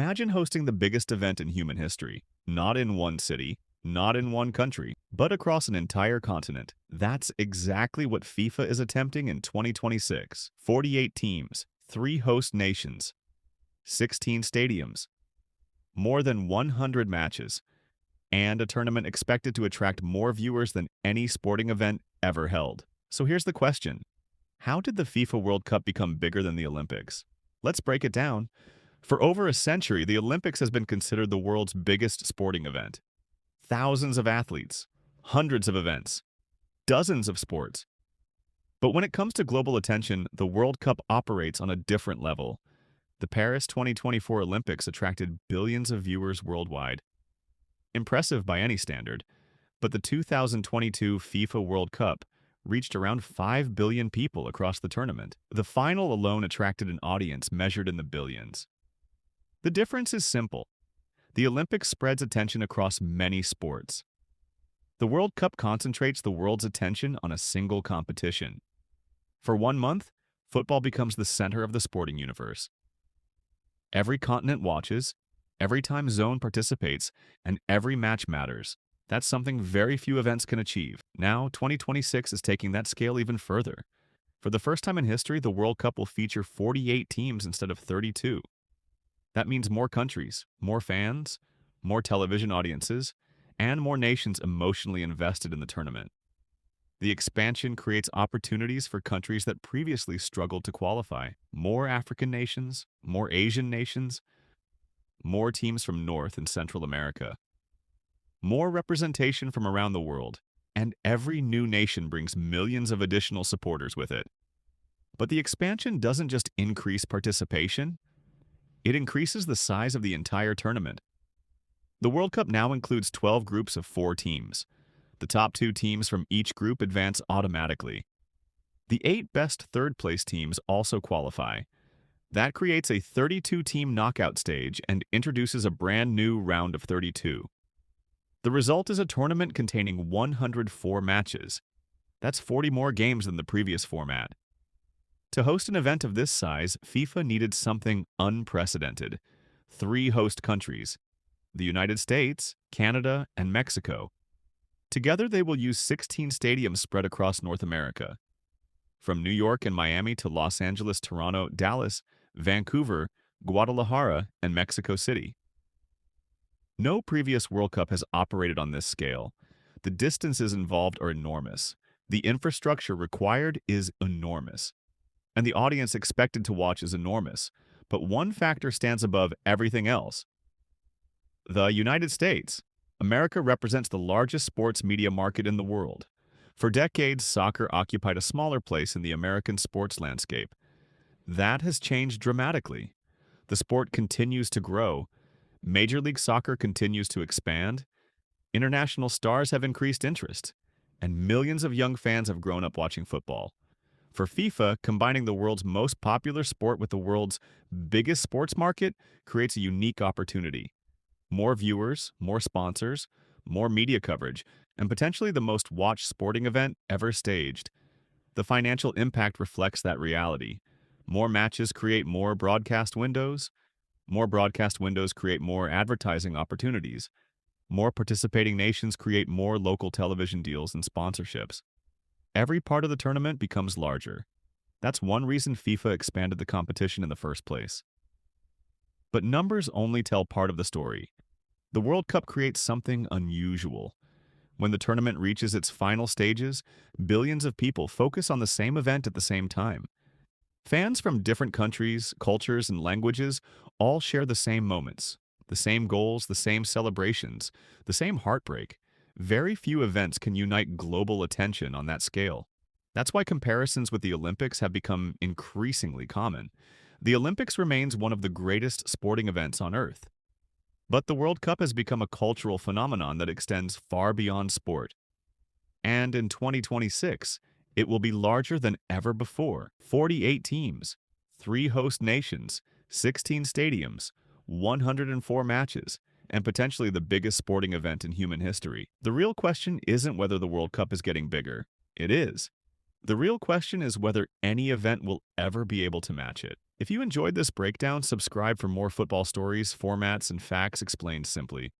Imagine hosting the biggest event in human history, not in one city, not in one country, but across an entire continent. That's exactly what FIFA is attempting in 2026. 48 teams, 3 host nations, 16 stadiums, more than 100 matches, and a tournament expected to attract more viewers than any sporting event ever held. So here's the question. How did the FIFA World Cup become bigger than the Olympics? Let's break it down. For over a century, the Olympics has been considered the world's biggest sporting event. Thousands of athletes, hundreds of events, dozens of sports. But when it comes to global attention, the World Cup operates on a different level. The Paris 2024 Olympics attracted billions of viewers worldwide. Impressive by any standard, but the 2022 FIFA World Cup reached around 5 billion people across the tournament. The final alone attracted an audience measured in the billions. The difference is simple. The Olympics spreads attention across many sports. The World Cup concentrates the world's attention on a single competition. For 1 month, football becomes the center of the sporting universe. Every continent watches, every time zone participates, and every match matters. That's something very few events can achieve. Now, 2026 is taking that scale even further. For the first time in history, the World Cup will feature 48 teams instead of 32. That means more countries, more fans, more television audiences, and more nations emotionally invested in the tournament. The expansion creates opportunities for countries that previously struggled to qualify. More African nations, more Asian nations, more teams from North and Central America. More representation from around the world, and every new nation brings millions of additional supporters with it. But the expansion doesn't just increase participation, it increases the size of the entire tournament. The World Cup now includes 12 groups of 4 teams. The top 2 teams from each group advance automatically. The 8 best third-place teams also qualify. That creates a 32-team knockout stage and introduces a brand new round of 32. The result is a tournament containing 104 matches. That's 40 more games than the previous format. To host an event of this size, FIFA needed something unprecedented. 3 host countries: the United States, Canada, and Mexico. Together, they will use 16 stadiums spread across North America. From New York and Miami to Los Angeles, Toronto, Dallas, Vancouver, Guadalajara, and Mexico City. No previous World Cup has operated on this scale. The distances involved are enormous. The infrastructure required is enormous. And the audience expected to watch is enormous. But one factor stands above everything else. The United States. America represents the largest sports media market in the world. For decades, soccer occupied a smaller place in the American sports landscape. That has changed dramatically. The sport continues to grow. Major League Soccer continues to expand. International stars have increased interest. And millions of young fans have grown up watching football. For FIFA, combining the world's most popular sport with the world's biggest sports market creates a unique opportunity. More viewers, more sponsors, more media coverage, and potentially the most watched sporting event ever staged. The financial impact reflects that reality. More matches create more broadcast windows. More broadcast windows create more advertising opportunities. More participating nations create more local television deals and sponsorships. Every part of the tournament becomes larger. That's one reason FIFA expanded the competition in the first place. But numbers only tell part of the story. The World Cup creates something unusual. When the tournament reaches its final stages, billions of people focus on the same event at the same time. Fans from different countries, cultures, and languages all share the same moments, the same goals, the same celebrations, the same heartbreak. Very few events can unite global attention on that scale. That's why comparisons with the Olympics have become increasingly common. The Olympics remains one of the greatest sporting events on Earth. But the World Cup has become a cultural phenomenon that extends far beyond sport. And in 2026, it will be larger than ever before. 48 teams, 3 host nations, 16 stadiums, 104 matches, and potentially the biggest sporting event in human history. The real question isn't whether the World Cup is getting bigger. It is. The real question is whether any event will ever be able to match it. If you enjoyed this breakdown, subscribe for more football stories, formats, and facts explained simply.